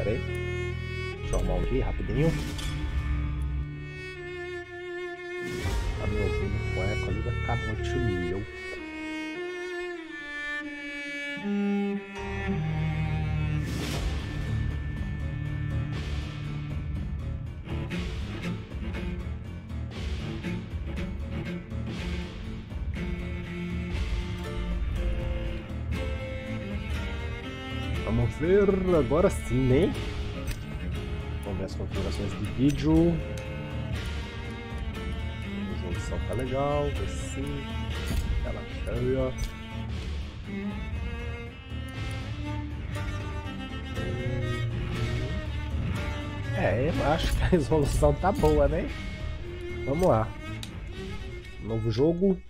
aí. Deixa eu arrumar um aqui rapidinho. Tá me ouvindo com eco ali, vai ficar muito louco. Vamos ver agora sim, né? Vamos ver as configurações de vídeo. A resolução tá legal, vê sim. Tela cheia. Eu acho que a resolução tá boa, né? Vamos lá. Novo jogo.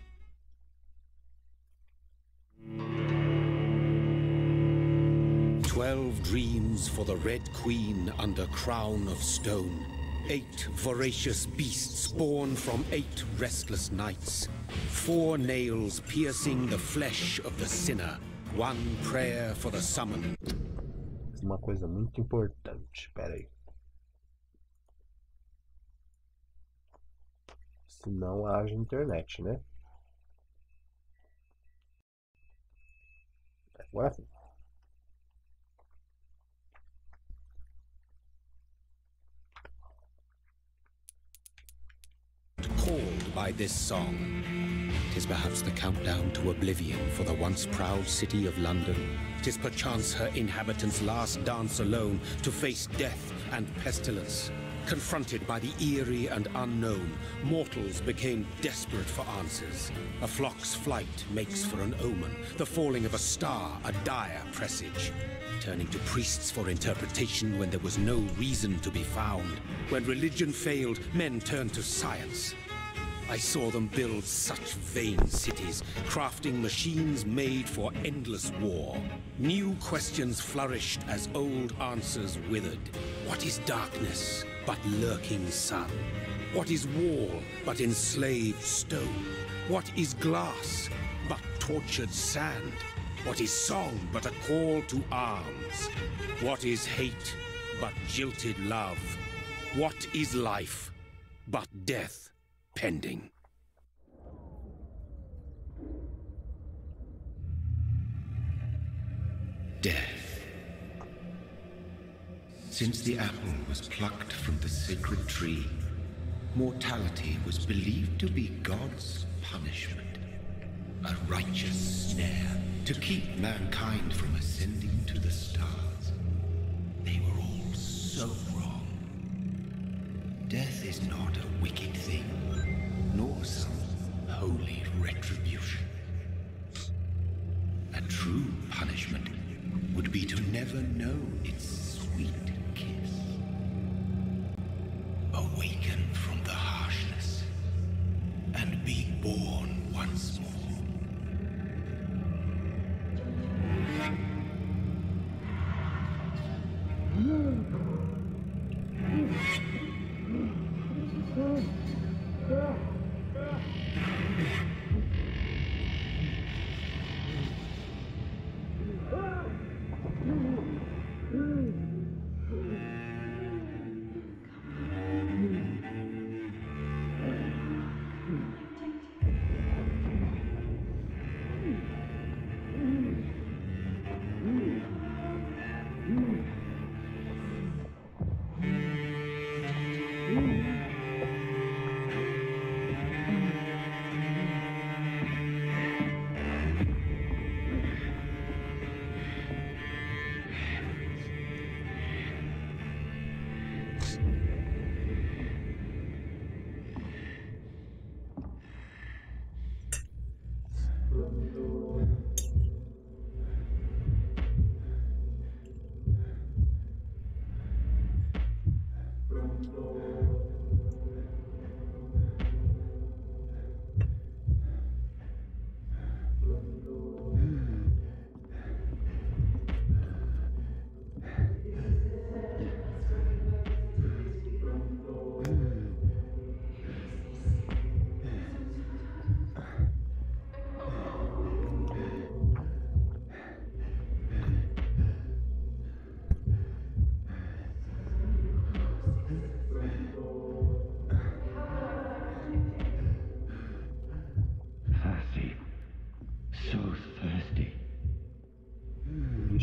Dreams for the Red Queen under crown of stone. 8 voracious beasts born from 8 restless nights. 4 nails piercing the flesh of the sinner. 1 prayer for the summoned. Uma coisa muito importante, pera aí. Senão haja internet, né? Agora sim. Called by this song. 'Tis perhaps the countdown to oblivion for the once proud city of London. 'Tis perchance her inhabitants' last dance alone to face death and pestilence. Confronted by the eerie and unknown, mortals became desperate for answers. A flock's flight makes for an omen, the falling of a star a dire presage. Turning to priests for interpretation when there was no reason to be found. When religion failed, men turned to science. I saw them build such vain cities, crafting machines made for endless war. New questions flourished as old answers withered. What is darkness but lurking sun? What is wall but enslaved stone? What is glass but tortured sand? What is song but a call to arms? What is hate but jilted love? What is life but death pending? Death. Since the apple was plucked from the sacred tree, mortality was believed to be God's punishment. A righteous snare to keep mankind from ascending to the stars. They were all so wrong. Death is not a wicked thing, nor some holy retribution. A true punishment would be to never know its sweet kiss. Awaken from the harshness and be born once more.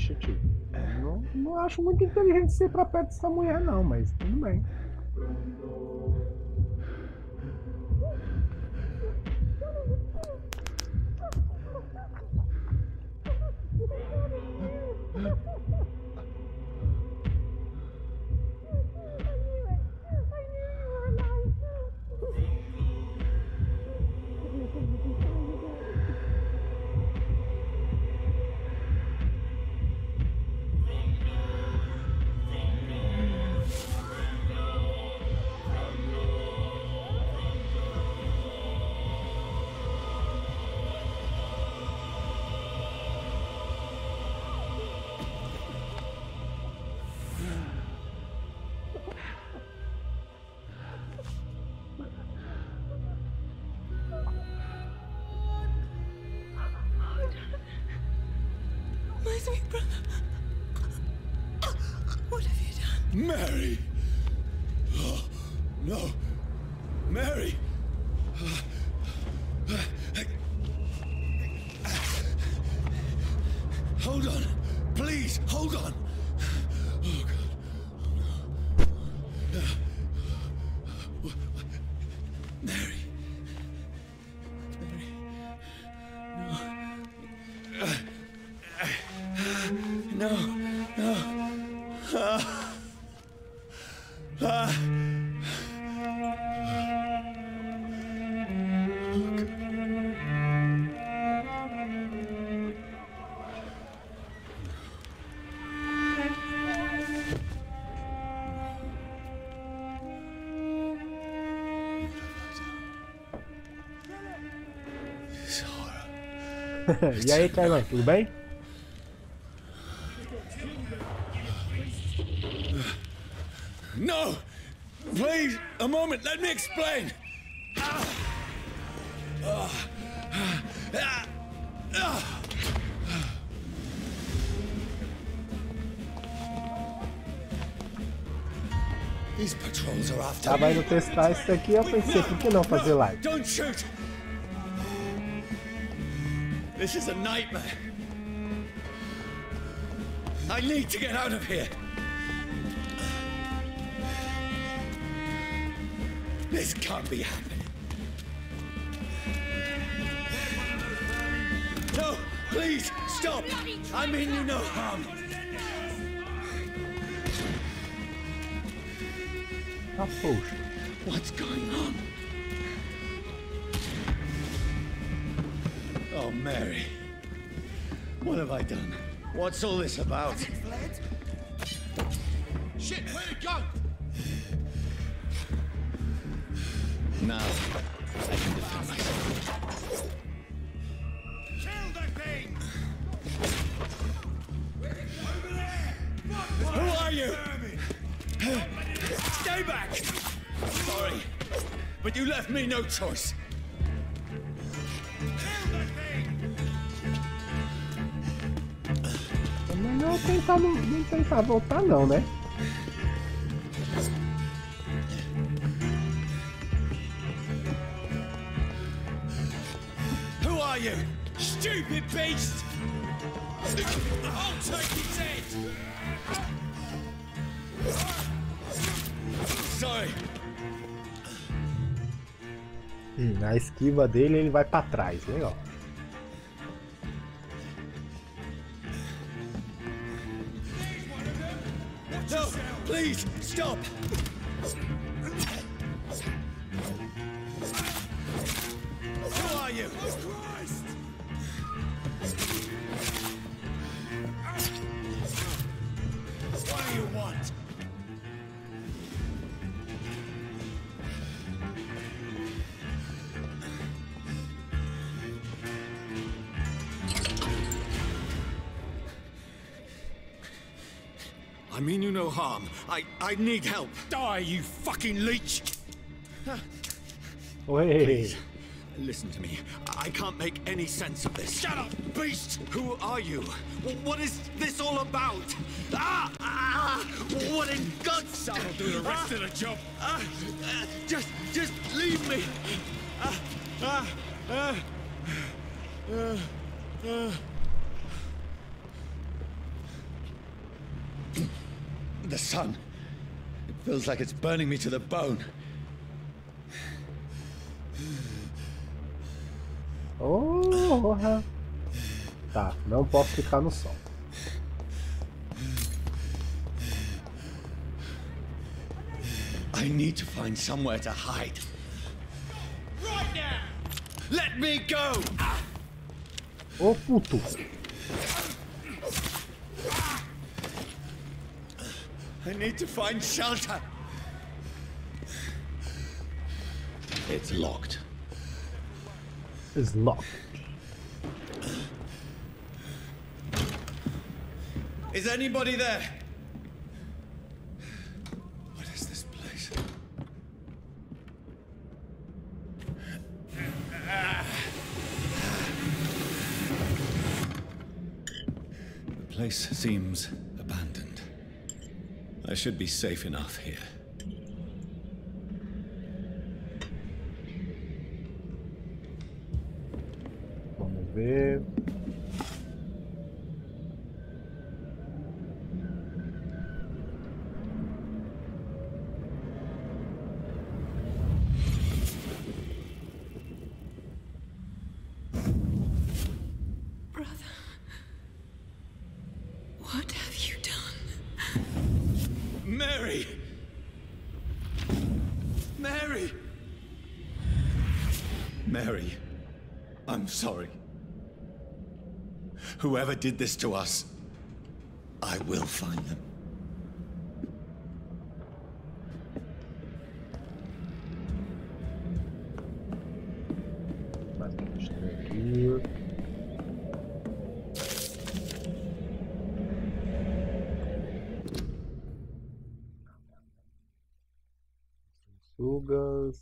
tio. Não acho muito inteligente ser pra perto dessa mulher, não, mas tudo bem. My sweet brother. What have you done? Mary! Oh, no! Mary! Hold on! Please, hold on! Oh, God. Oh, no. Mary! No, no. E aí, Carlão, tudo bem? No! Please, a moment, let me explain! These patrols are after Tava indo testar isso aqui, eu pensei, por que não fazer live? Don't shoot! This is a nightmare. I need to get out of here. This can't be happening. No, please, stop! I mean you no harm. Ah, poxa. What's going on? Oh, Mary. What have I done? What's all this about? Shit, where'd it go? Now, I can defend myself. Kill the thing! Over there! Who are you? Stay back! Sorry, but you left me no choice. Kill the thing! É melhor tentar não tentar voltar não, né? Who are you? Stupid beast! I'll take his head! Sorry. A esquiva dele, ele vai pra trás, legal. No, please, stop! Who are you? Christ! What do you want? I mean you no harm. I need help. Die, you fucking leech! Oi. Listen to me. I can't make any sense of this. Shut up, beast! Who are you? What is this all about? What in God's name? I'll do the rest of the job. Just leave me. The sun. It feels like it's burning me to the bone. Porra. Tá, não posso ficar no sol. I need to find somewhere to hide. Right now! Let me go! Ô puto. I need to find shelter. It's locked. It's locked. Is anybody there? What is this place? The place seems abandoned. I should be safe enough here. Vamos ver. Brother, what have you done? Mary! Mary! Mary, I'm sorry. Whoever did this to us, I will find them. Mais uma questão aqui. Sugas.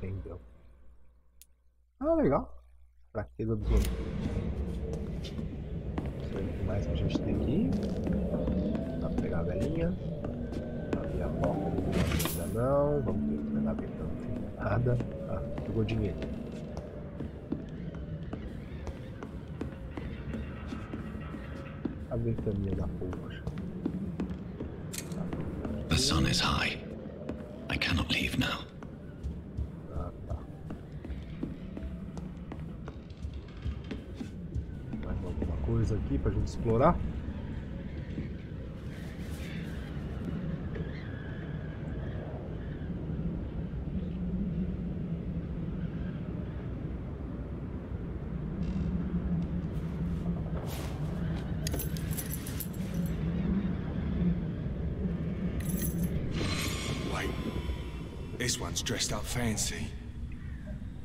Entendeu? Ah, legal. Fraqueza dos outros. Não sei o que mais que a gente tem aqui. Dá pra pegar a velhinha. Abrir a porta ainda não. Vamos ver se na gaveta não tem nada. Ah, pegou dinheiro. A ventania da porra. The sun is high. I cannot leave now. Ah, tá. Mais alguma coisa aqui pra gente explorar? This one's dressed up fancy.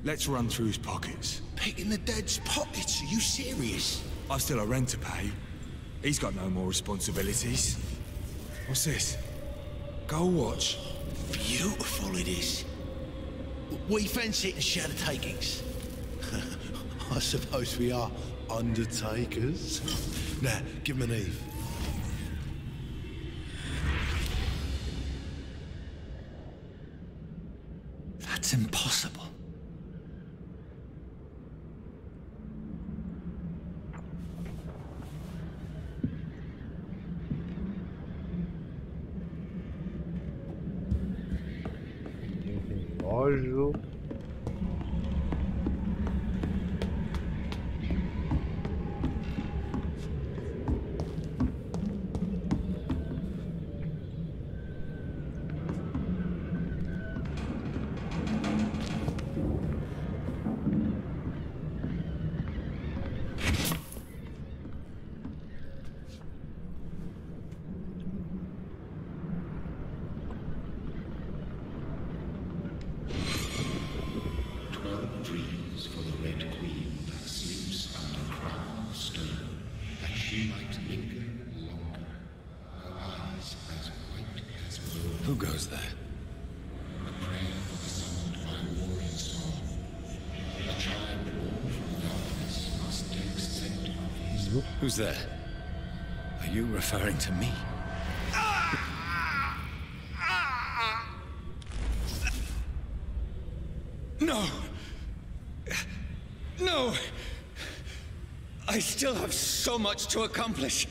Let's run through his pockets. Picking the dead's pockets? Are you serious? I've still a rent to pay. He's got no more responsibilities. What's this? Gold watch. Beautiful it is. We fancy it and share the takings. I suppose we are undertakers. Now, give him an Eve. That's impossible. Relógio. Who goes there? Who's there? Are you referring to me? No! No! I still have so much to accomplish.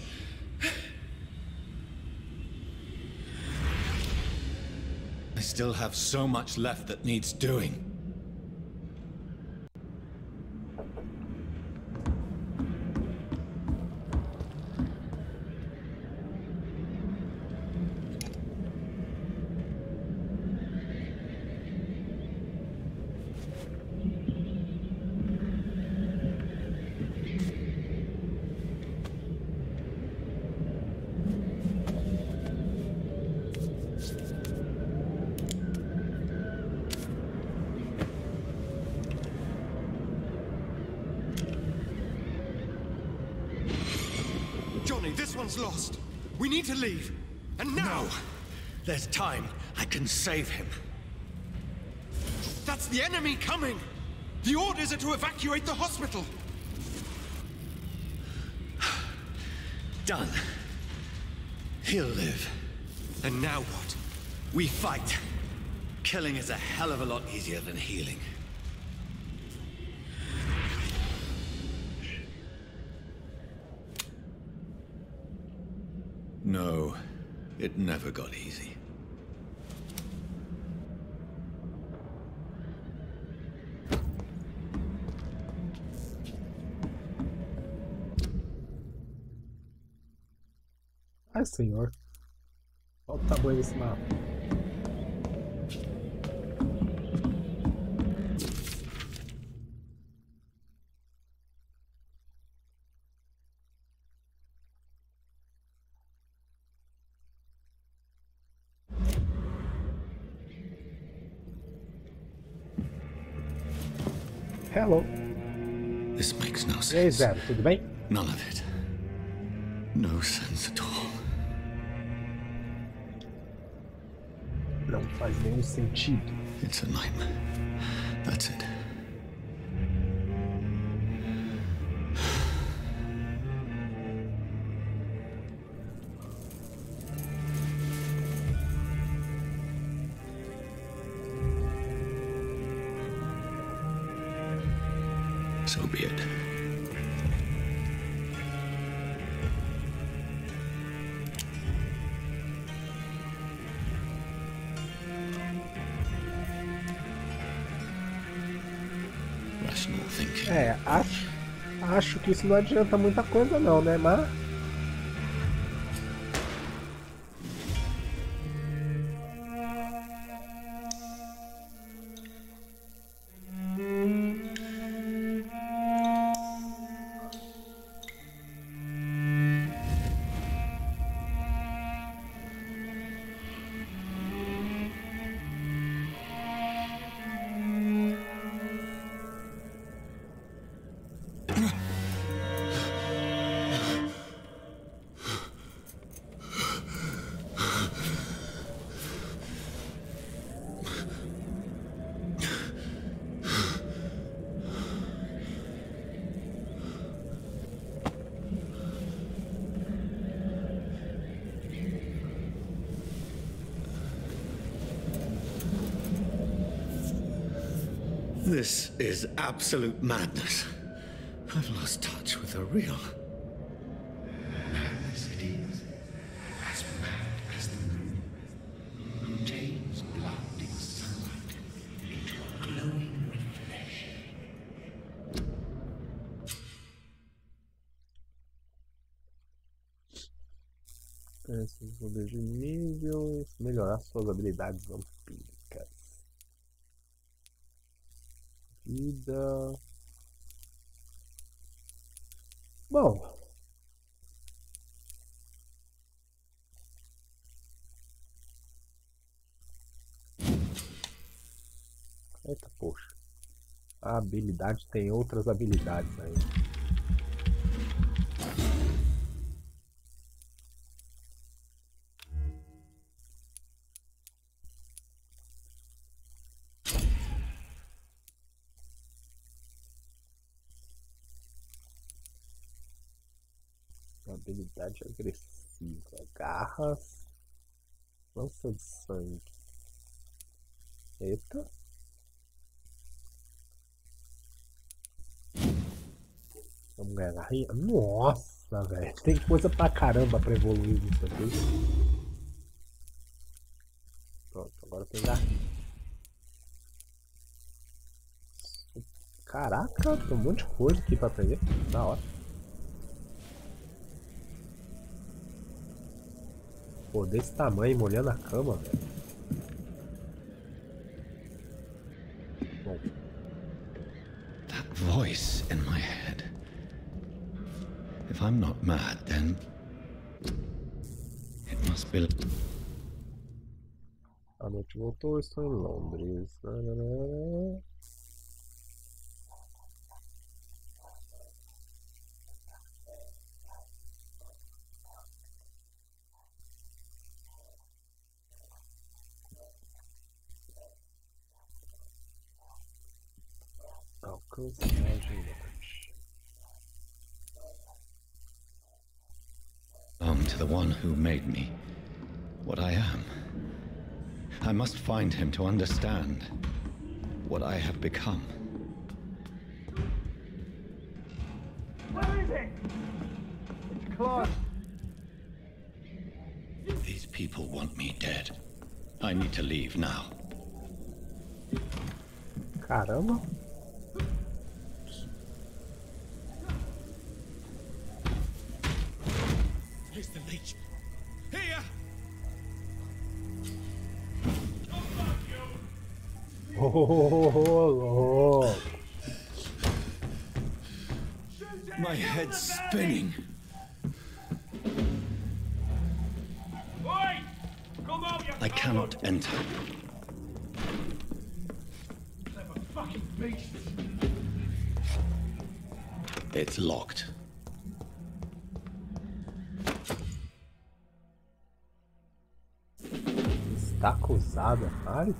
I still have so much left that needs doing. This one's lost. We need to leave. And now! No! There's time. I can save him. That's the enemy coming! The orders are to evacuate the hospital! Done. He'll live. And now what? We fight. Killing is a hell of a lot easier than healing. No, it never got easy. Ai, senhor. Olha o tamanho desse mapa. Hello. This makes no E aí, sense. Zero, tudo bem? None of it. No sense at all. Não faz nenhum sentido. It's a nightmare. That's it. So be it. Rational thinking. É, acho que isso não adianta muita coisa não, né? Mas This is absolute madness. I've lost touch with the real. Madness it is, as mad as the moon, who tames blinding sunlight into a glowing reflection. esses poderes de nível, melhorar suas habilidades vampíricas. Vida. Bom. Eita, poxa. A habilidade tem outras habilidades aí. Habilidade agressiva. Garras. Lança de sangue. Eita. Vamos ganhar garrinha? Nossa, velho. Tem coisa pra caramba pra evoluir nisso aqui. Pronto, agora tem garrinha. Caraca, tem um monte de coisa aqui pra aprender. Da hora. Pô, desse tamanho, molhando a cama, velho. Bom. That voice in my head. If I'm not mad, then it must be. A noite voltou, estou em Londres. Alcance gigante. Belong to the one who made me what I am. I must find him to understand what I have become. Where is it? It's close. These people want me dead. I need to leave now. Caramba. Here's the leech. Here! Oh. My head's spinning. I cannot enter. It's locked. Está acusada, vale?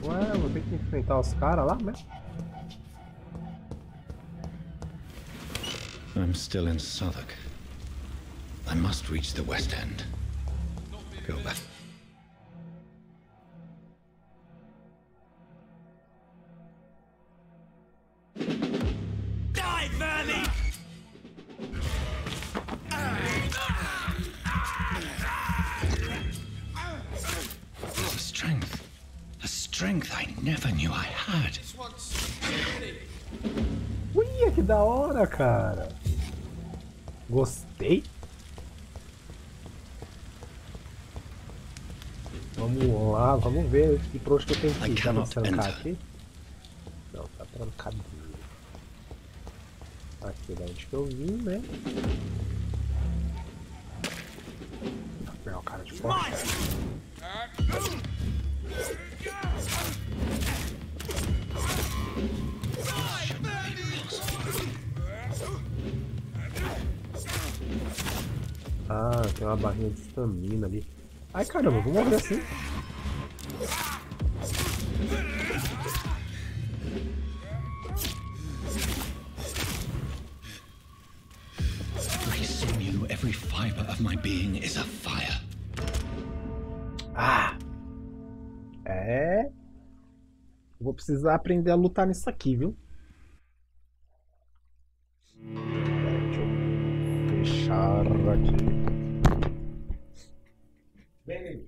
Ué, vou ter que enfrentar os caras lá, né? I'm still in Southwark. I must reach the West End. Go back. Die, Verley! A strength I never knew I had. Ui, que da hora, cara. Gostei. Vamos lá, vamos ver aqui pra onde que eu tenho que ir. Já vou trancar aqui. Não, tá trancadinho. Aqui da onde que eu vim, né? Vou pegar o cara de fora. Ah, tem uma barrinha de estamina ali. Ai caramba, vou morrer assim. I sinew, every fiber of my being is a fire. Ah! É. Vou precisar aprender a lutar nisso aqui, viu? Deixa eu fechar aqui. Bem.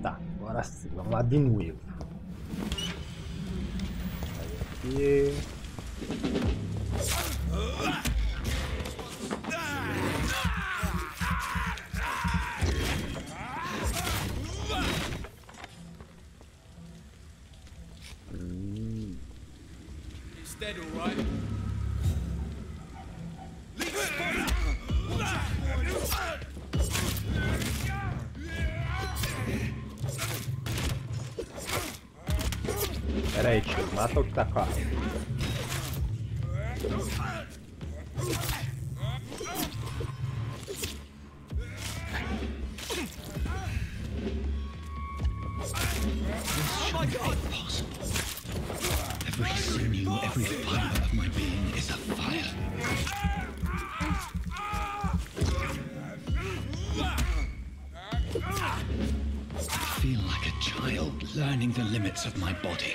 Tá, agora sim, vamos lá de novo. Aí aqui. Dead, all right. Pera aí, tio. Mata o que tá claro. Every sinew, every fiber of my being is afire. I feel like a child learning the limits of my body.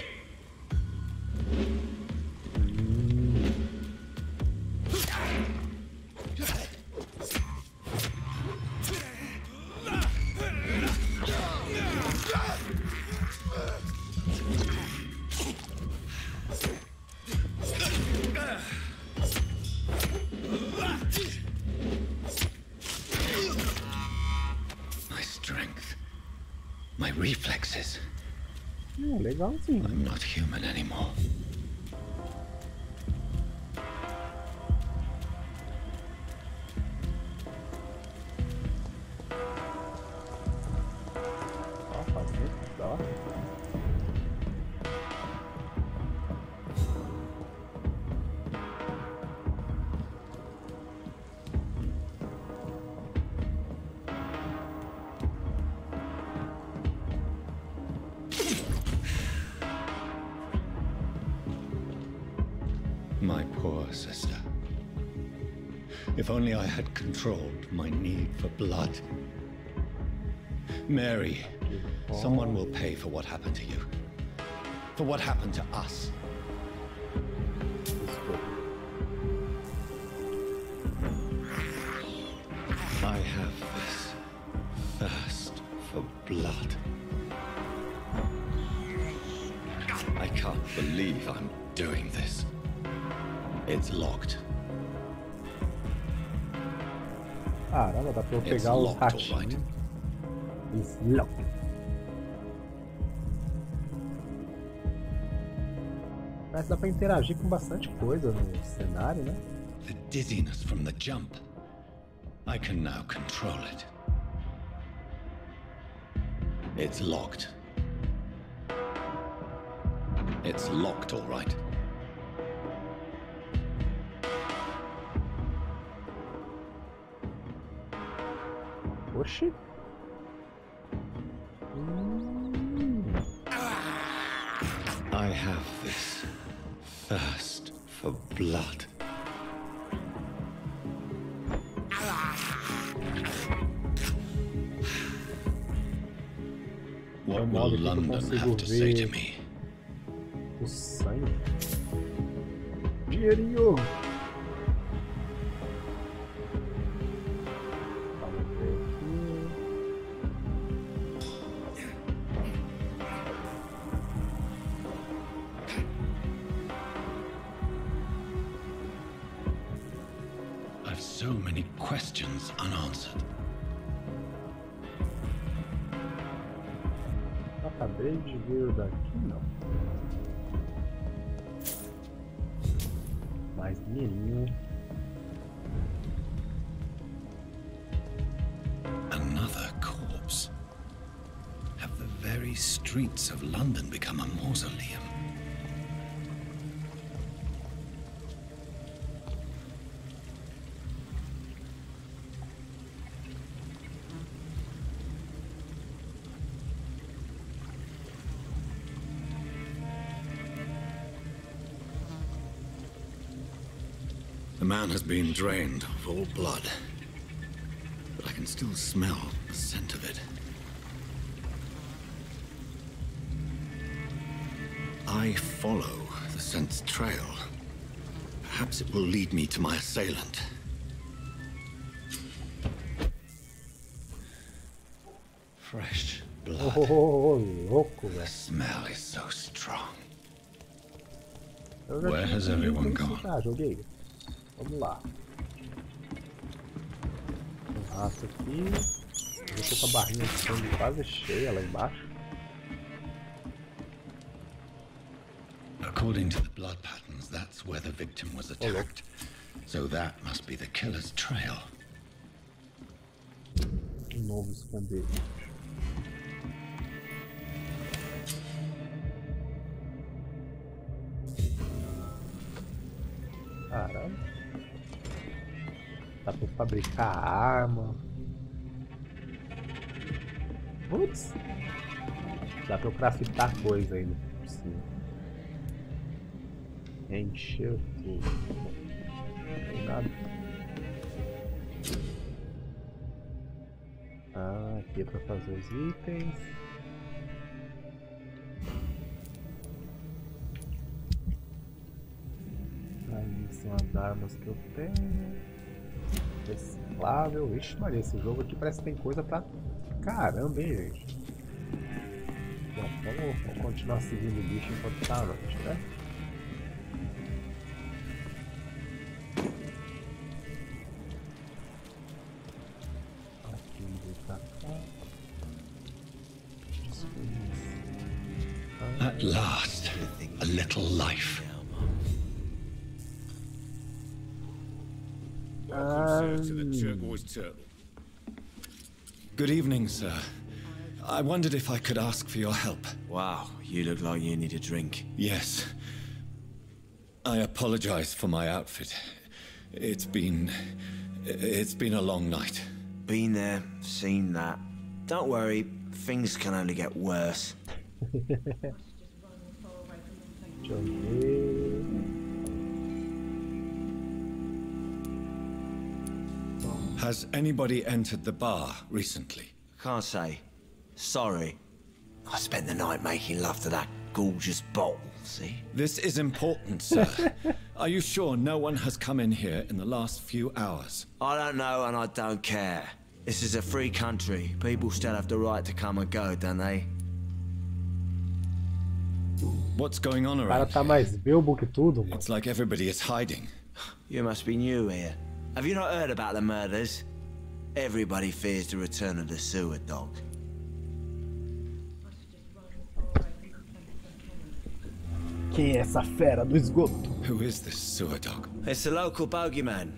Reflexes. Legalzinho. I'm not human anymore. My poor sister. If only I had controlled my need for blood. Mary, someone will pay for what happened to you. For what happened to us. I have this thirst for blood. I can't believe I'm doing this. It's locked. Caramba, dá pra eu pegar os ratinhos. It's locked. Mas dá pra interagir com bastante coisa no cenário, né? The dizziness from the jump. I can now control it. It's locked. It's locked, all right. Oxi. I have this thirst for blood. What will London have to say to me? O sangue. Dinheirinho. So many questions unanswered. Acabei de ver daqui, não. Mais dinheirinho. Another corpse. Have the very streets of London become a mausoleum? The man has been drained of all blood, but I can still smell the scent of it. I follow the scent's trail. Perhaps it will lead me to my assailant. Fresh blood. Louco, The smell is so strong. velho. Where has everyone gone? Ah, joguei. Vamos lá. Um rato aqui. Eu tô com a barrinha de sangue quase cheia lá embaixo. According to the blood patterns, that's where the victim was attacked. So that must be the killer's trail. Novo esconderijo. Caramba. Dá pra fabricar arma. Putz. Dá pra eu craftar coisa ainda por cima. Encher tudo. Não tem nada. Ah, aqui é pra fazer os itens. Aí são as armas que eu tenho. Reciclável. Ixi, Maria, esse jogo aqui parece que tem coisa pra caramba, hein, gente? Bom, vamos continuar seguindo o bicho enquanto tá à noite, né? Aqui vou pra cá. At last, a little life. Good evening, sir. I wondered if I could ask for your help. Wow, you look like you need a drink. Yes. I apologize for my outfit. It's been a long night. Been there, seen that. Don't worry, things can only get worse. Has anybody entered the bar recently? Can't say. Sorry. I spent the night making love to that gorgeous bottle, see? This is important, sir. Are you sure no one has come in here in the last few hours? I don't know and I don't care. This is a free country. People still have the right to come and go, don't they? What's going on O cara around tá mais bilbo que tudo, mano. It's like everybody is hiding. You must be new here. Have you not heard about the murders? Everybody fears the return of the sewer dog. Quem é essa fera do esgoto? Who is this sewer dog? It's the local bogeyman.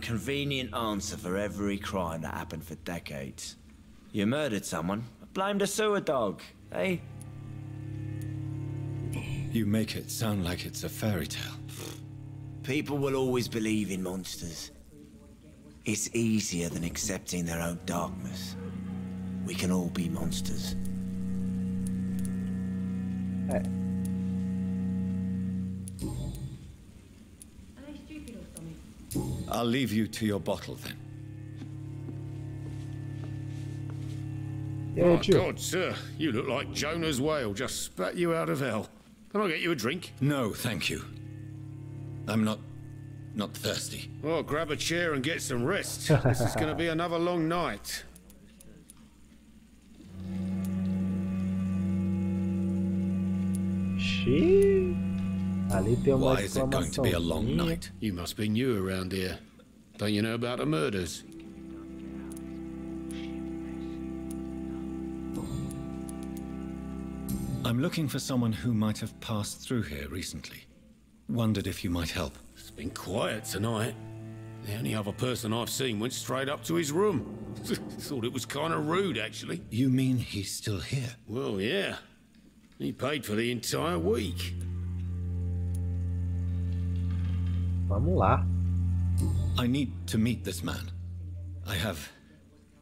Convenient answer for every crime that happened for decades. You murdered someone, blamed a sewer dog, eh? You make it sound like it's a fairy tale. People will always believe in monsters. It's easier than accepting their own darkness. We can all be monsters. É. I'll leave you to your bottle then. E aí, My tio? God, sir, you look like Jonah's whale just spat you out of hell. Can I get you a drink? No, thank you. I'm not thirsty. Oh, grab a chair and get some rest. This is going to be another long night. Xiii. Ali tem uma Why is it going to be a long exclamação. night? You must be new around here. Don't you know about the murders? I'm looking for someone who might have passed through here recently. Wondered if you might help. It's been quiet tonight. The only other person I've seen went straight up to his room. Thought it was kind of rude, actually. You mean he's still here? Well, yeah. He paid for the entire week. Vamos lá. I need to meet this man. I have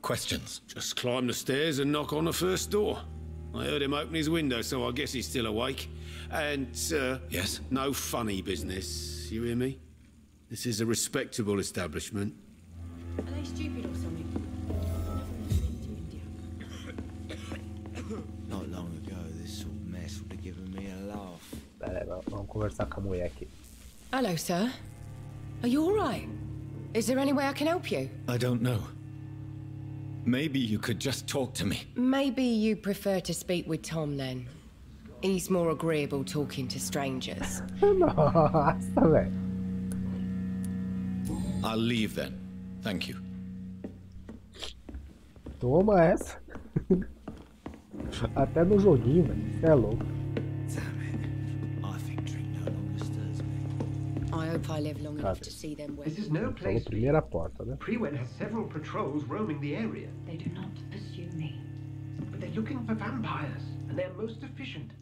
questions. Just climb the stairs and knock on the first door. I heard him open his window, so I guess he's still awake. And, sir... Yes? No funny business, you hear me? This is a respectable establishment. Are they stupid or something? Not long ago, this sort of mess would have given me a laugh. Pera, vamos conversar com a mulher aqui. Hello, sir. Are you all right? Is there any way I can help you? I don't know. Maybe you could just talk to me. Maybe you prefer to speak with Tom then. He's more agreeable talking to strangers. Nossa, velho. I'll leave then. Thank you. Toma essa. Até no joguinho, velho. Você é louco. Damn it. I think drink no longer stirs me. I hope I live long enough to see them well. This is no Falou place. primeira porta, né? Priwen has several patrols roaming the area. They do not pursue me. But they're looking for vampires, and they're most efficient.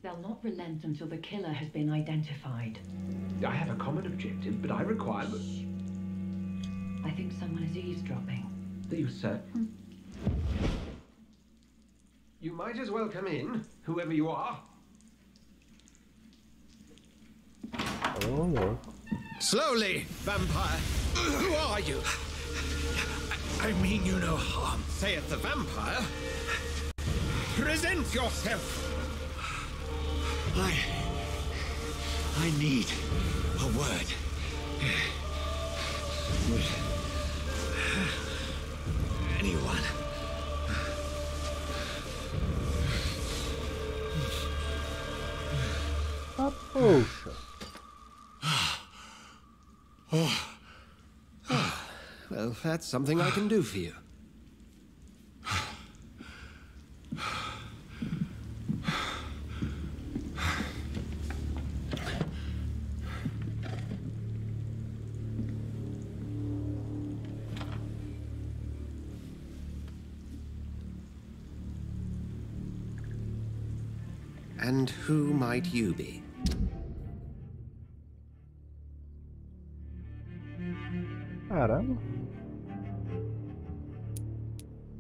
They'll not relent until the killer has been identified. I have a common objective, but I require... I think someone is eavesdropping. Are you certain? You might as well come in, whoever you are. Oh no. Slowly, vampire. Who are you? I mean you no harm. Saith the vampire. Present yourself. I need a word. With anyone. Ah, poxa. Well, that's something I can do for you. And who might you be? Caramba.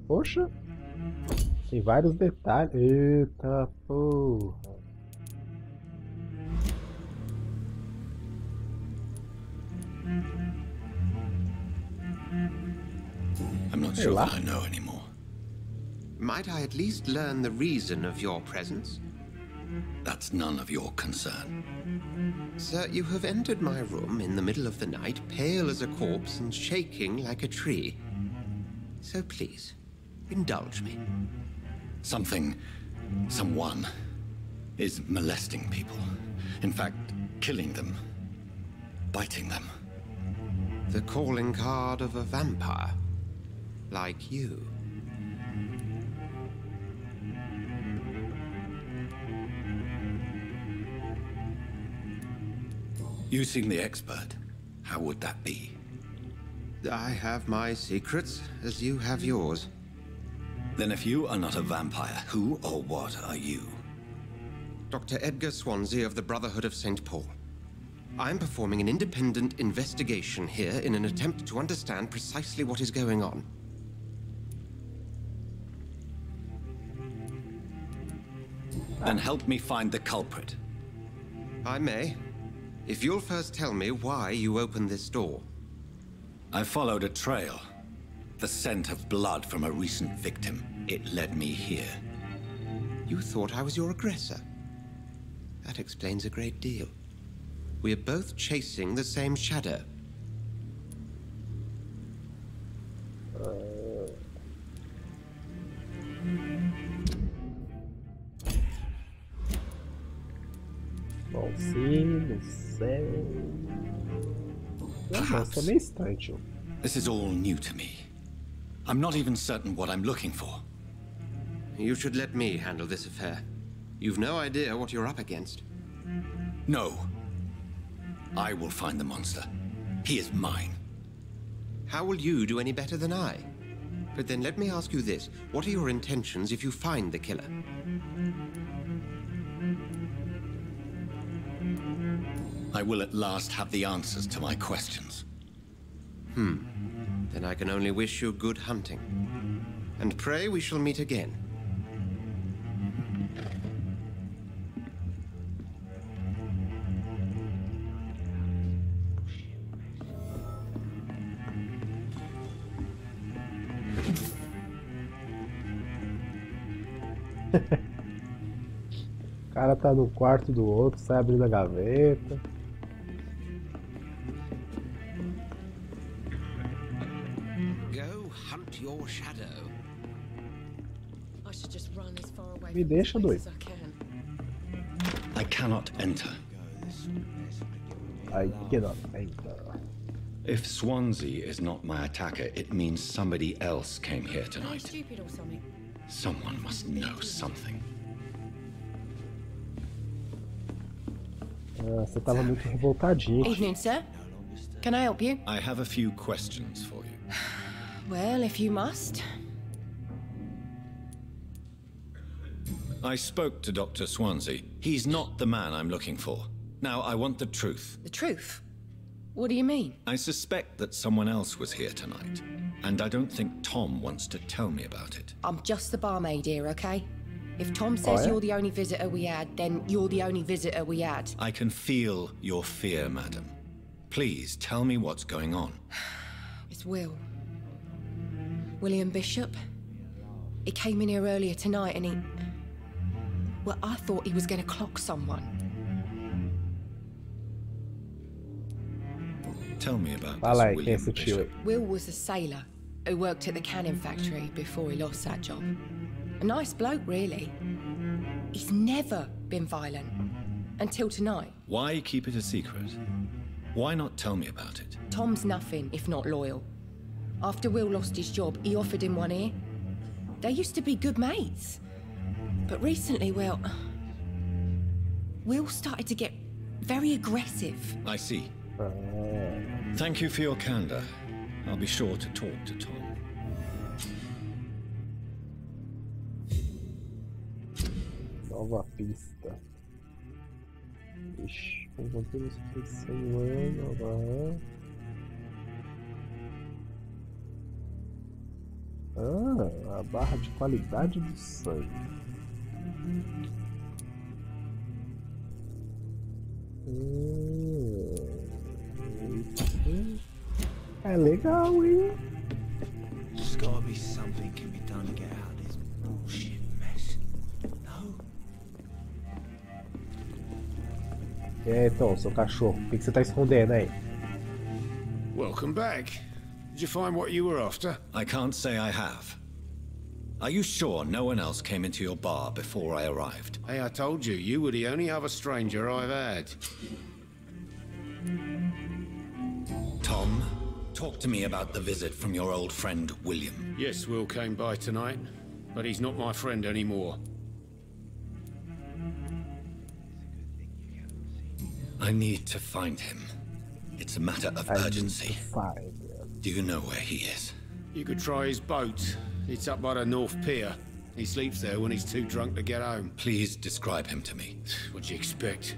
Poxa. Tem vários detalhes. Eita, porra. I'm not sure that I know anymore. Might I at least learn the reason of your presence? That's none of your concern. Sir, you have entered my room in the middle of the night, pale as a corpse and shaking like a tree. So please, indulge me. Someone is molesting people. In fact, killing them. Biting them. The calling card of a vampire. Like you. You seem the expert. How would that be? I have my secrets, as you have yours. Then if you are not a vampire, who or what are you? Dr. Edgar Swansea of the Brotherhood of St. Paul. I'm performing an independent investigation here in an attempt to understand precisely what is going on. Then help me find the culprit. I may. If you'll first tell me why you opened this door. I followed a trail. The scent of blood from a recent victim. It led me here. You thought I was your aggressor. That explains a great deal. We're both chasing the same shadow. Bom, sim, não sei. Nossa, meio estranho, tio. This is all new to me. I'm not even certain what I'm looking for. You should let me handle this affair. You've no idea what you're up against. No. I will find the monster. He is mine. How will you do any better than I? But then let me ask you this. What are your intentions if you find the killer? I will at last have the answers to my questions. Then I can only wish you good hunting. And pray we shall meet again. O cara tá no quarto do outro, sai abrindo a gaveta. Go hunt your shadow. I should just run as far away Me from deixa, this place doido. as I can. I cannot enter. I cannot enter. If Swansea is not my attacker, it means somebody else came here Am I tonight. stupid or something? Someone must know something. Você tava muito revoltadinho. Evening, sir. Can I help you? I have a few questions for you. Well, if you must. I spoke to Dr. Swansea. He's not the man I'm looking for. Now, I want the truth. The truth? What do you mean? I suspect that someone else was here tonight, and I don't think Tom wants to tell me about it. I'm just the barmaid here, okay? If Tom says you're the only visitor we had, then you're the only visitor we had. I can feel your fear, madam. Please, tell me what's going on. It's Will. William Bishop. He came in here earlier tonight and he... Well, I thought he was going to clock someone. Tell me about Fala aí, this quem é William esse tio aí? Will was a sailor who worked at the cannon factory before he lost that job. A nice bloke, really. He's never been violent. Until tonight. Why keep it a secret? Why not tell me about it? Tom's nothing if not loyal. After Will lost his job, he offered him one ear. They used to be good mates. But recently, well... Will started to get very aggressive. I see. Thank you for your candor. I'll be sure to talk to Tom. Nova pista. Ixi, com vampiros de 100 anos. A barra de qualidade do sangue. É legal, hein? There's gotta be something can be done to get out of this bullshit mess. No? E aí, Tom, seu cachorro, o que você tá escondendo aí? Welcome back. Did you find what you were after? I can't say I have. Are you sure no one else came into your bar before I arrived? Hey, I told you, you were the only other stranger I've had. Tom, talk to me about the visit from your old friend, William. Yes, Will came by tonight, but he's not my friend anymore. I need to find him. It's a matter of urgency. Do you know where he is? You could try his boat. It's up by the North Pier. He sleeps there when he's too drunk to get home. Please describe him to me. What'd you expect?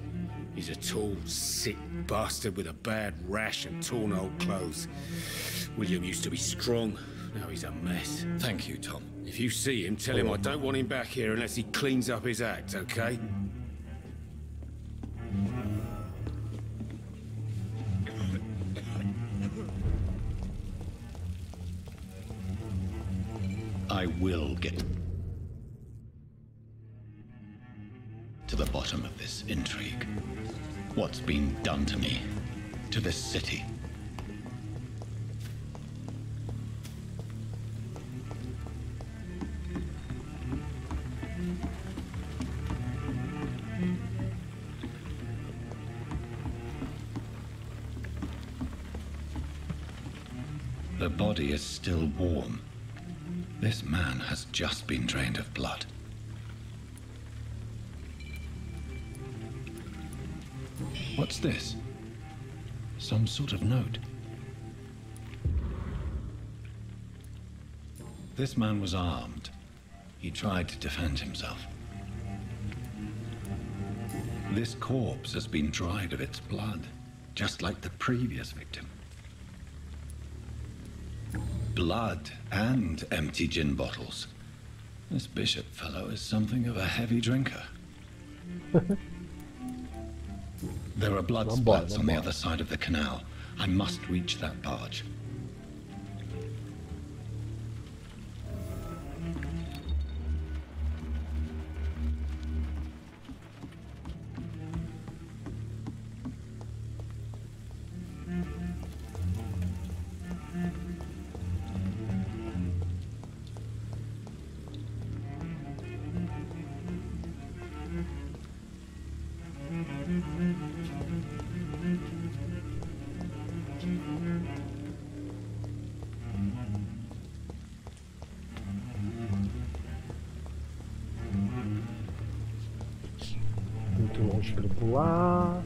He's a tall, sick bastard with a bad rash and torn old clothes. William used to be strong. Now he's a mess. Thank you, Tom. If you see him, tell him I don't want him back here unless he cleans up his act, okay? I will get to the bottom of this intrigue. What's been done to me, to this city? The body is still warm. This man has just been drained of blood. What's this? Some sort of note. This man was armed. He tried to defend himself. This corpse has been dried of its blood, just like the previous victim. Blood and empty gin bottles. This bishop fellow is something of a heavy drinker. There are blood splats on the other side of the canal. I must reach that barge. Muito longe para pular.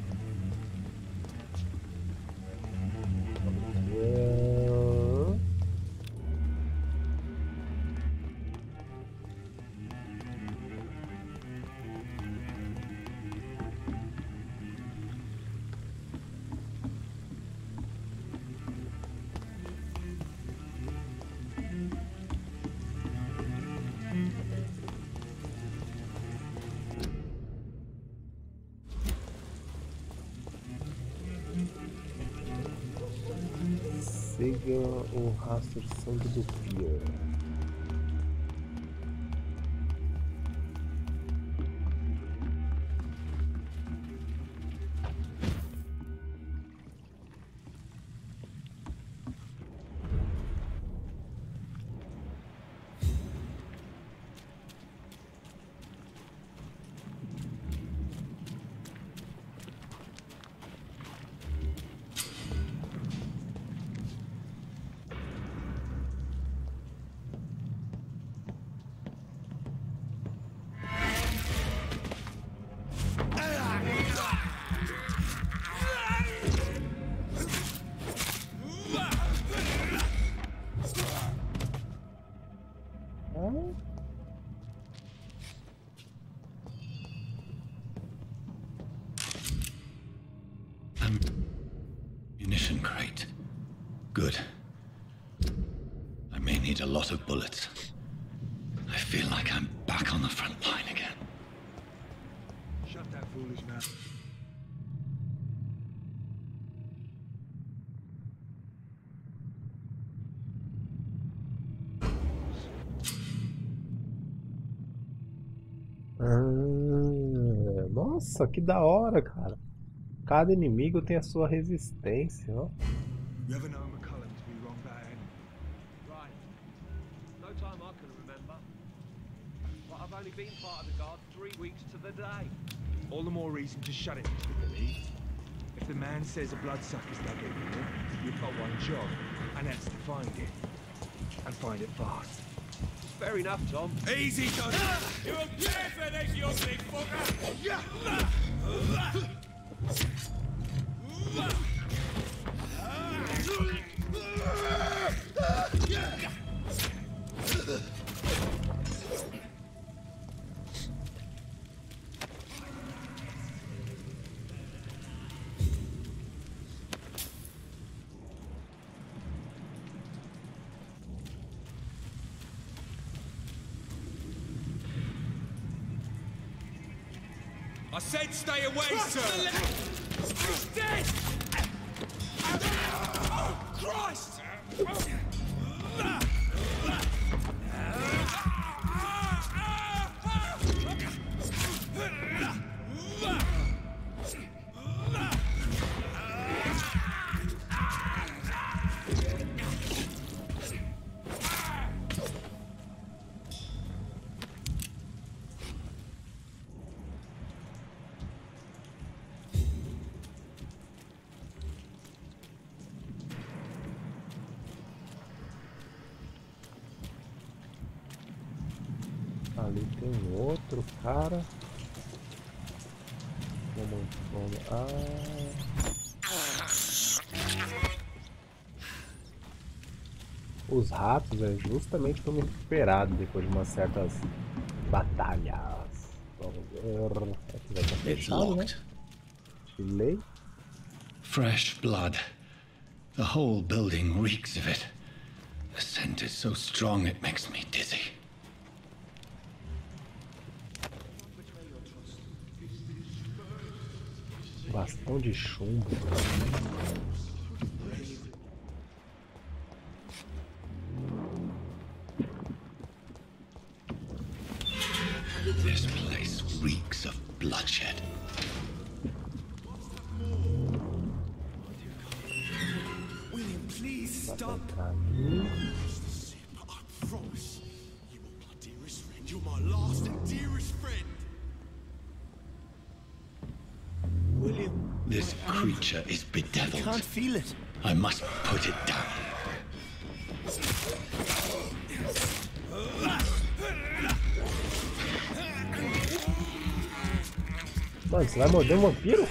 Siga o rastro de sangue do Vampyr. Munition crate. Good. I may need a lot of bullets. I feel like I'm back on the front line again. Shut that foolish mouth. Nossa, que da hora, cara. Cada inimigo tem a sua resistência, ó. You ever know McCullum to be wrong about him? Right. No time I can remember. But I've only been part of the guard 3 weeks to the day. All the more reason to shut it, Mr. Billy. If the man says a bloodsucker's dug in here, you've got one job, and that's to find it. And find it fast. Fair enough, Tom. Easy, Don! You don't care for this, you big fucker! Yeah! I said stay away, sir! He's dead! Oh, Christ! Ali tem outro cara. Os ratos é justamente como recuperado depois de umas certas batalhas. Vamos ver. Aqui vai estar fechado, né? Delay. Fresh blood. The whole building reeks of it. The scent is so strong it makes me dizzy. Bastão de chumbo. This place reeks of bloodshed. William, please stop. I promise. You are my dearest friend. You're my last and dearest friend. William. This creature is bedeviled. I can't feel it. I must put it down. Mano, você vai morder um vampiro?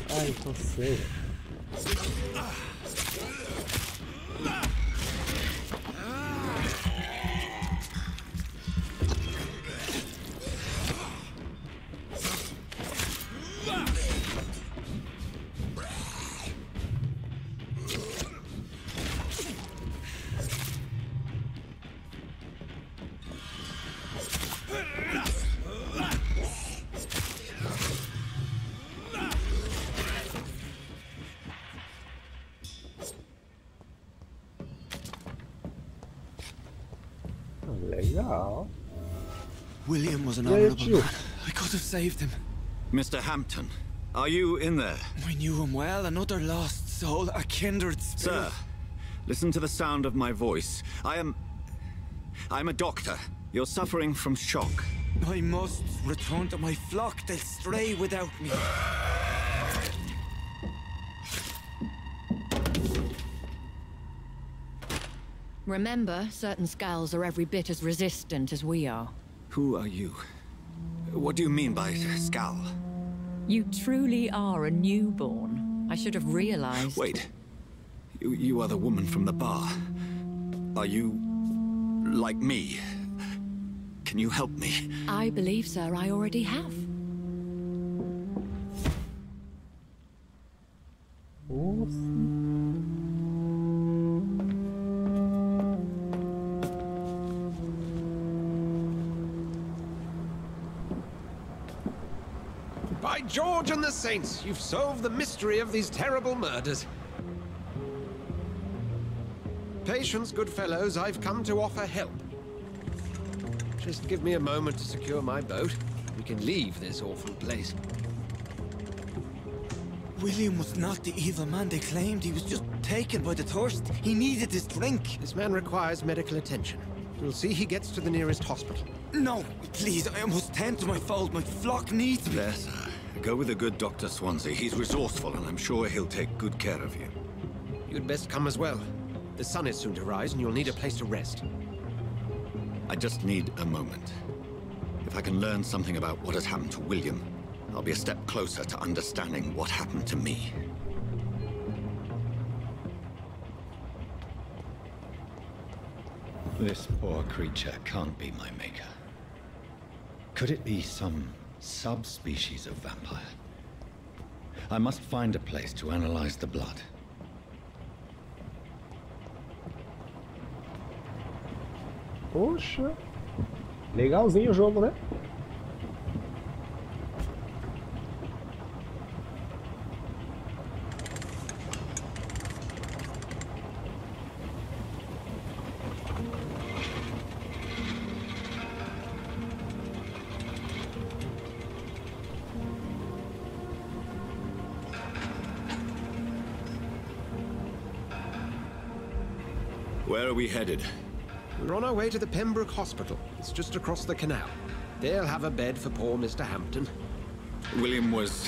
Ai, tô cedo. Legal. William was an E aí, honorable tio? man. I could have saved him. Mr. Hampton, are you in there? I knew him well, another lost soul, a kindred spirit. Sir, listen to the sound of my voice. I'm a doctor. You're suffering from shock. I must return to my flock. They'll stray without me. Remember, certain skulls are every bit as resistant as we are. Who are you? What do you mean by scowl? You truly are a newborn. I should have realized. Wait. You are the woman from the bar. Are you like me? Can you help me? I believe, sir, I already have. By George and the Saints, you've solved the mystery of these terrible murders. Patience, good fellows, I've come to offer help. Just give me a moment to secure my boat. We can leave this awful place. William was not the evil man they claimed. He was just taken by the thirst. He needed his drink. This man requires medical attention. We'll see he gets to the nearest hospital. No, please, I must tend to my fold. My flock needs me. There, sir. Go with the good Dr. Swansea. He's resourceful, and I'm sure he'll take good care of you. You'd best come as well. The sun is soon to rise, and you'll need a place to rest. I just need a moment. If I can learn something about what has happened to William, I'll be a step closer to understanding what happened to me. This poor creature can't be my maker. Could it be some subspecies of vampire? I must find a place to analyze the blood. Poxa. Legalzinho o jogo, né? Where are we headed? We're on our way to the Pembroke Hospital. It's just across the canal. They'll have a bed for poor Mr. Hampton. William was...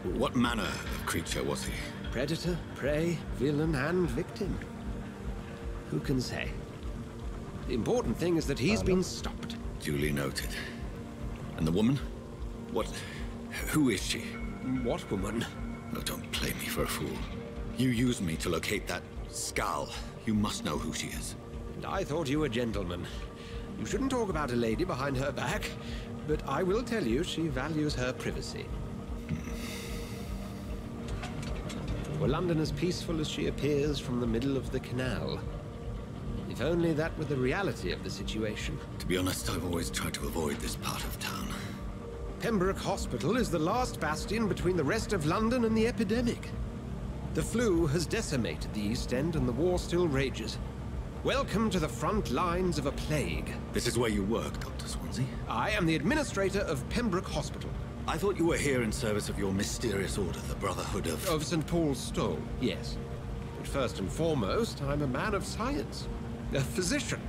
What manner of creature was he? Predator, prey, villain, and victim. Who can say? The important thing is that he's been stopped. Duly noted. And the woman? Who is she? What woman? Oh, don't play me for a fool. You used me to locate that skull. You must know who she is. And I thought you a gentleman. You shouldn't talk about a lady behind her back, but I will tell you she values her privacy. Were London as peaceful as she appears from the middle of the canal? If only that were the reality of the situation. To be honest, I've always tried to avoid this part of town. Pembroke Hospital is the last bastion between the rest of London and the epidemic. The flu has decimated the East End and the war still rages. Welcome to the front lines of a plague. This is where you work, Dr. Swansea? I am the administrator of Pembroke Hospital. I thought you were here in service of your mysterious order, the Brotherhood of... Of St. Paul's Stole, yes. But first and foremost, I'm a man of science. A physician,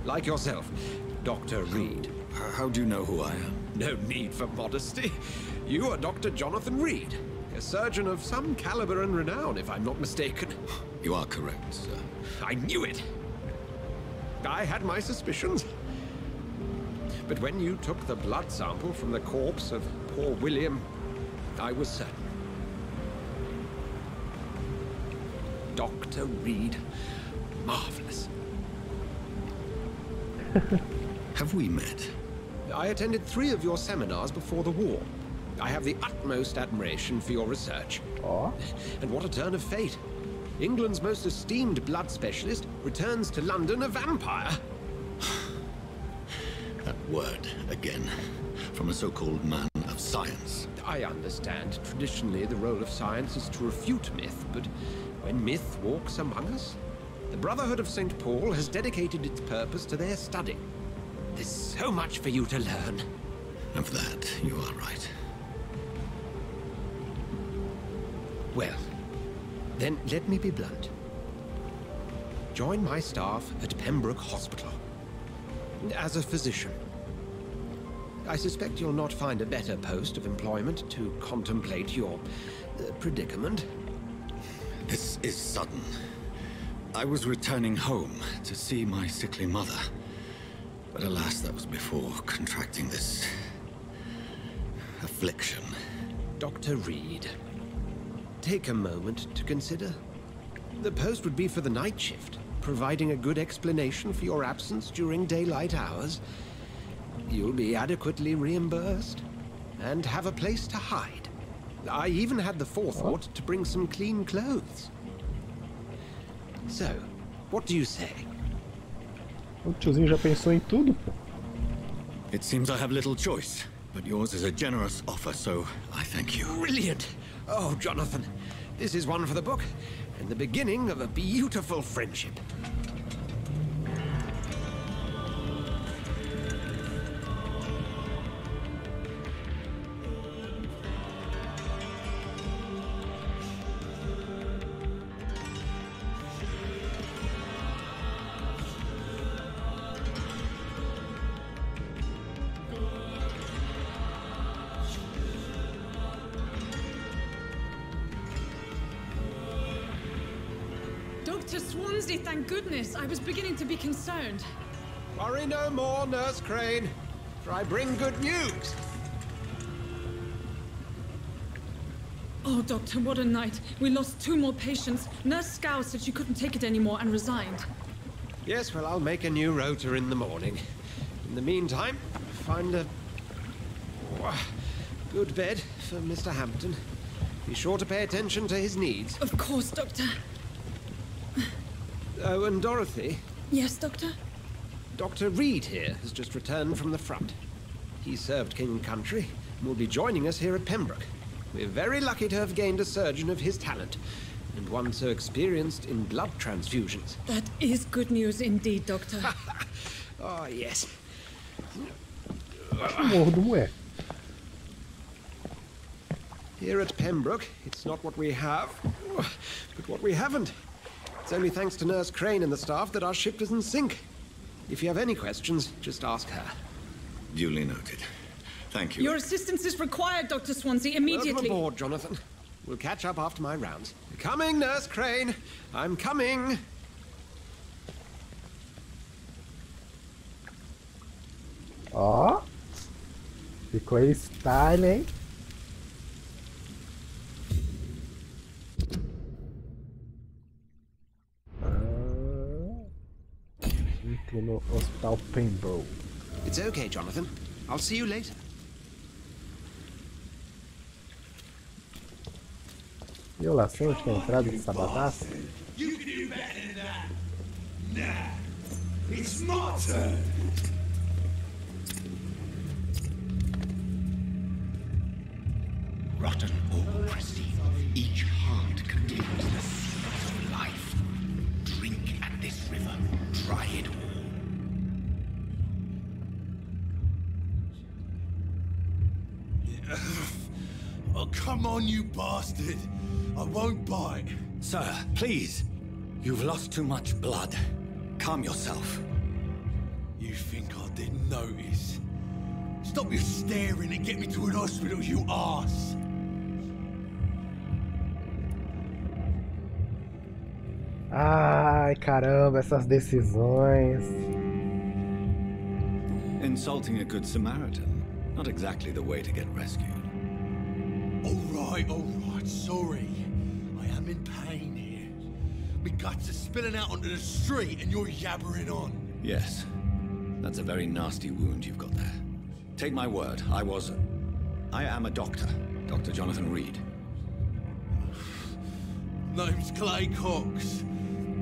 like yourself, Dr. Reid. How do you know who I am? No need for modesty. You are Dr. Jonathan Reid, a surgeon of some caliber and renown, if I'm not mistaken. You are correct, sir. I knew it. I had my suspicions. But when you took the blood sample from the corpse of poor William, I was certain. Dr. Reid, marvelous. Have we met? I attended 3 of your seminars before the war. I have the utmost admiration for your research. Oh. And what a turn of fate. England's most esteemed blood specialist returns to London a vampire. That word, again, from a so-called man of science. I understand. Traditionally, the role of science is to refute myth, but when myth walks among us, The Brotherhood of St. Paul has dedicated its purpose to their study. There's so much for you to learn. Of that, you are right. Well, then let me be blunt. Join my staff at Pembroke Hospital. As a physician. I suspect you'll not find a better post of employment to contemplate your predicament. This is sudden. I was returning home to see my sickly mother. But alas, that was before contracting this affliction. Dr. Reid, take a moment to consider. The post would be for the night shift, providing a good explanation for your absence during daylight hours. You'll be adequately reimbursed, and have a place to hide. I even had the forethought to bring some clean clothes. So, what do you say? O tiozinho já pensou em tudo, pô. It seems I have little choice, but yours is a generous offer, so I thank you. Brilliant! Oh, Jonathan, this is one for the book, and the beginning of a beautiful friendship. Dr. Swansea, thank goodness. I was beginning to be concerned. Worry no more, Nurse Crane, for I bring good news. Oh, Doctor, what a night. We lost 2 more patients. Nurse Scow said she couldn't take it anymore and resigned. Yes, well, I'll make a new rota in the morning. In the meantime, find a good bed for Mr. Hampton. Be sure to pay attention to his needs. Of course, Doctor. Oh, and Dorothy? Yes, Doctor? Dr. Reid here has just returned from the front. He served King and Country and will be joining us here at Pembroke. We're very lucky to have gained a surgeon of his talent, and one so experienced in blood transfusions. That is good news indeed, Doctor. Oh, yes. Here at Pembroke, it's not what we have, but what we haven't. It's only thanks to Nurse Crane and the staff that our ship doesn't sink. If you have any questions, just ask her. Duly noted. Thank you. Your assistance is required, Dr. Swansea, immediately. Welcome aboard, Jonathan. We'll catch up after my rounds. Coming, Nurse Crane. I'm coming. Ó. Ficou aí style, hein? Entre no Hospital Pembroke. It's okay, Jonathan. I'll see you later. Violação de entrada de sabataço? You can do better than that. Nah, it's my turn. Rotten or pristine, each heart contains the seed of life. Drink at this river, try it all. Oh, come on, you bastard. I won't bite. Sir, please. You've lost too much blood. Calm yourself. You think I didn't notice? Stop your staring and get me to an hospital, you arse. Ai, caramba, essas decisões. Insulting a good Samaritan. Not exactly the way to get rescued. All right, sorry. I am in pain here. My guts are spilling out onto the street and you're yabbering on. Yes. That's a very nasty wound you've got there. Take my word, I am a doctor. Dr. Jonathan Reid. Name's Clay Cox.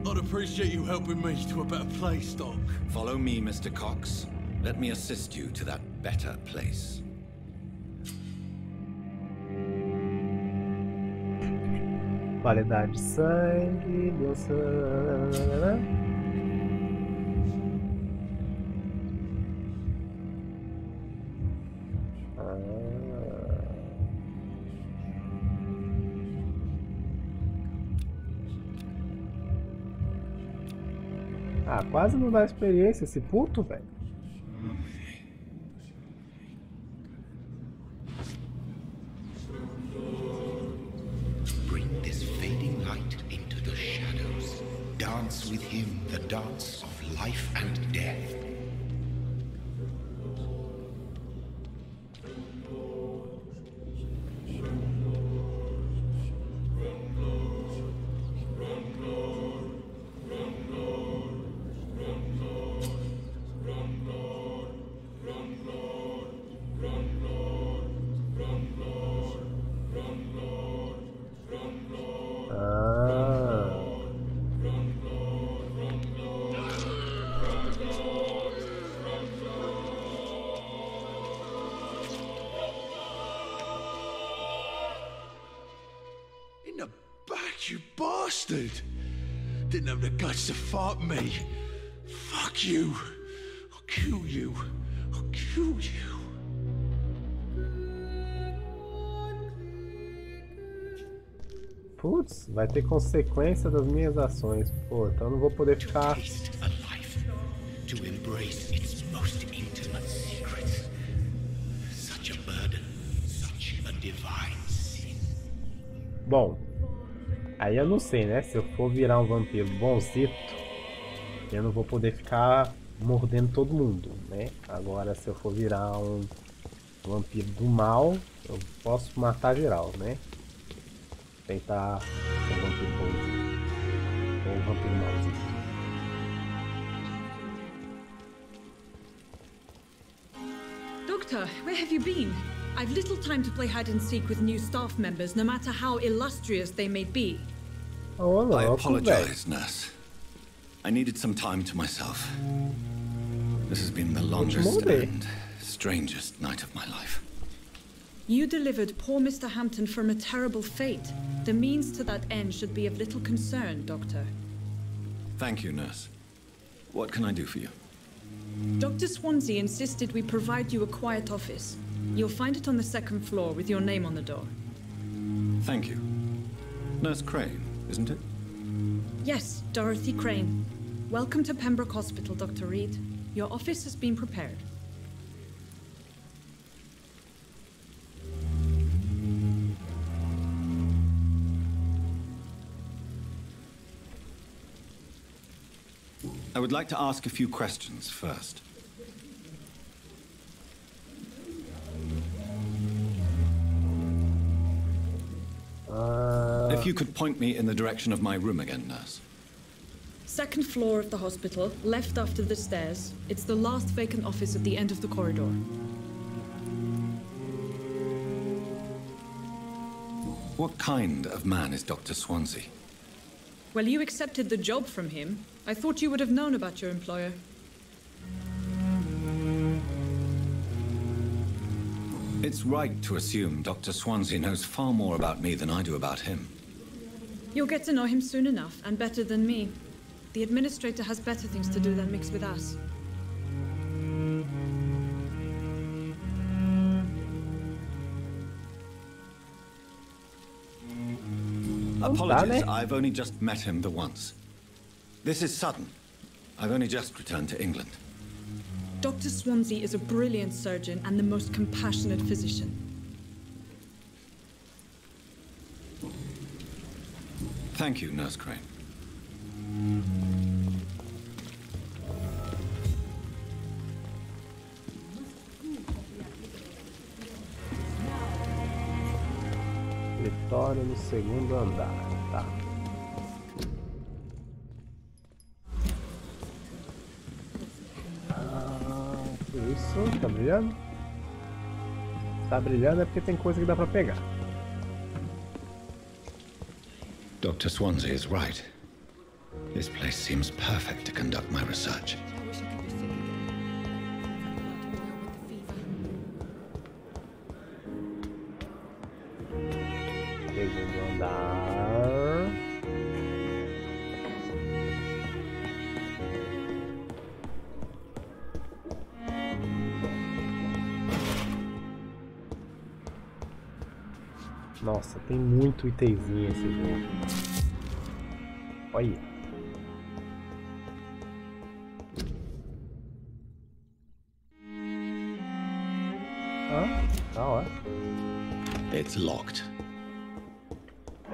I'd appreciate you helping me to a better place, Doc. Follow me, Mr. Cox. Let me assist you to that better place. Qualidade de sangue, deu sangue. Ah, quase não dá experiência esse puto, velho. Bring this fading light into the shadows. Dance with him the dance of life and death. You bastard! Didn't have the guts to fight me. Fuck you! I'll kill you! I'll kill you! Putz, vai ter consequência das minhas ações. Pô, então eu não vou poder ficar. To embrace its most intimate secrets. Such a burden, such a divine sin. Bom, aí eu não sei, né? Se eu for virar um vampiro bonzito, eu não vou poder ficar mordendo todo mundo, né? Agora, se eu for virar um vampiro do mal, eu posso matar geral, né? Tentar ser um vampiro bonzito. Ou um vampiro malzito. Doctor, where have you been? I've little time to play hide and seek with new staff members, no matter how illustrious they may be. Oh, I apologize, nurse. I needed some time to myself. This has been the longest and strangest night of my life. You delivered poor Mr. Hampton from a terrible fate. The means to that end should be of little concern, Doctor. Thank you, nurse. What can I do for you? Dr. Swansea insisted we provide you a quiet office. You'll find it on the second floor with your name on the door. Thank you. Nurse Crane, isn't it? Yes, Dorothy Crane. Welcome to Pembroke Hospital, Dr. Reid. Your office has been prepared. I would like to ask a few questions first. If you could point me in the direction of my room again, nurse. Second floor of the hospital, left after the stairs. It's the last vacant office at the end of the corridor. What kind of man is Dr. Swansea? Well, you accepted the job from him. I thought you would have known about your employer. It's right to assume Dr. Swansea knows far more about me than I do about him. You'll get to know him soon enough, and better than me. The administrator has better things to do than mix with us. Apologies, I've only just met him the once. This is sudden. I've only just returned to England. Dr. Swansea is a brilliant surgeon and the most compassionate physician. Thank you, Nurse Crane. Escritório no segundo andar, tá. Isso, tá brilhando? Tá brilhando é porque tem coisa que dá pra pegar. Dr. Swansea is right. This place seems perfect to conduct my research. Segundo andar. Nossa, tem muito itemzinho esse jogo. Olha. Ah, da hora. It's locked.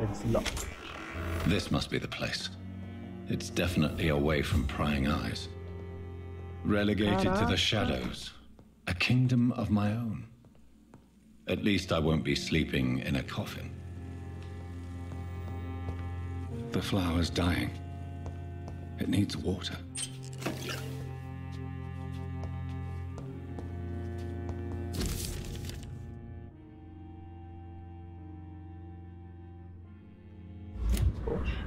It's locked. This must be the place. It's definitely away from prying eyes. Relegated to the shadows. A kingdom of my own. At least I won't be sleeping in a coffin. The flower's dying. It needs water. Poxa.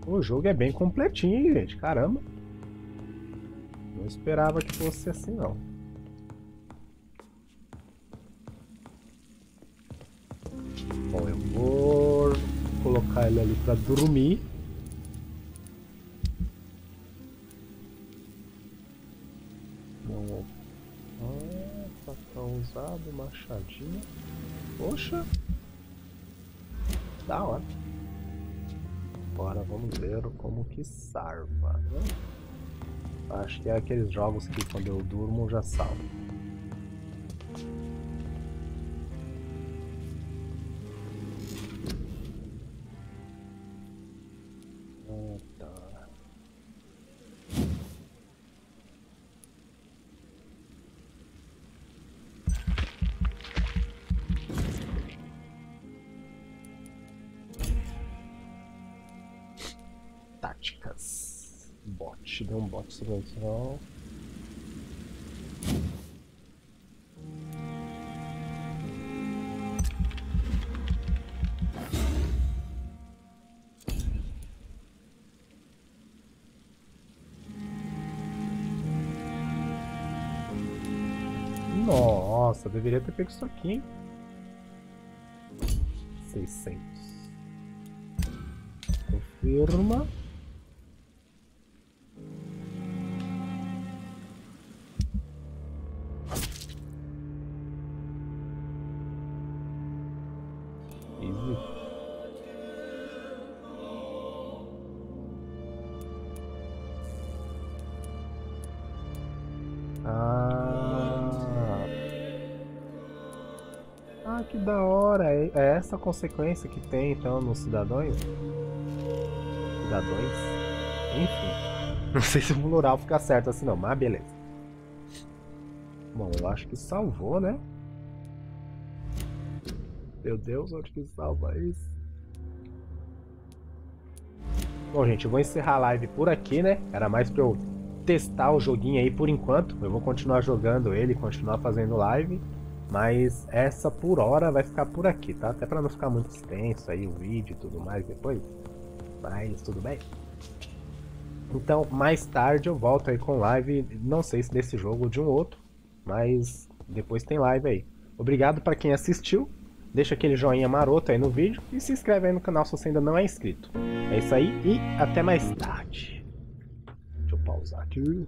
O jogo é bem completinho, hein, gente? Caramba. Não esperava que fosse assim, não. Bom, eu vou colocar ele ali pra dormir. Bom, facão usado, machadinha. Poxa. Da hora. Agora vamos ver como que salva, né? Acho que é aqueles jogos que quando eu durmo já salvo. Tá. Táticas. Bot, deu um bot sobrenatural. Nossa, deveria ter pego isso aqui, hein? 600. Confirma. Ah, que da hora! É essa a consequência que tem então nos cidadãos? Cidadãos? Enfim. Não sei se o plural fica certo assim não, mas beleza. Bom, eu acho que salvou, né? Meu Deus, onde que salva isso? Bom, gente, eu vou encerrar a live por aqui, né? Era mais pra eu testar o joguinho aí por enquanto. Eu vou continuar jogando ele, continuar fazendo live. Mas essa por hora vai ficar por aqui, tá? Até pra não ficar muito extenso aí o vídeo e tudo mais depois. Mas tudo bem. Então, mais tarde eu volto aí com live. Não sei se desse jogo ou de um outro. Mas depois tem live aí. Obrigado pra quem assistiu. Deixa aquele joinha maroto aí no vídeo. E se inscreve aí no canal se você ainda não é inscrito. É isso aí e até mais tarde. Deixa eu pausar aqui.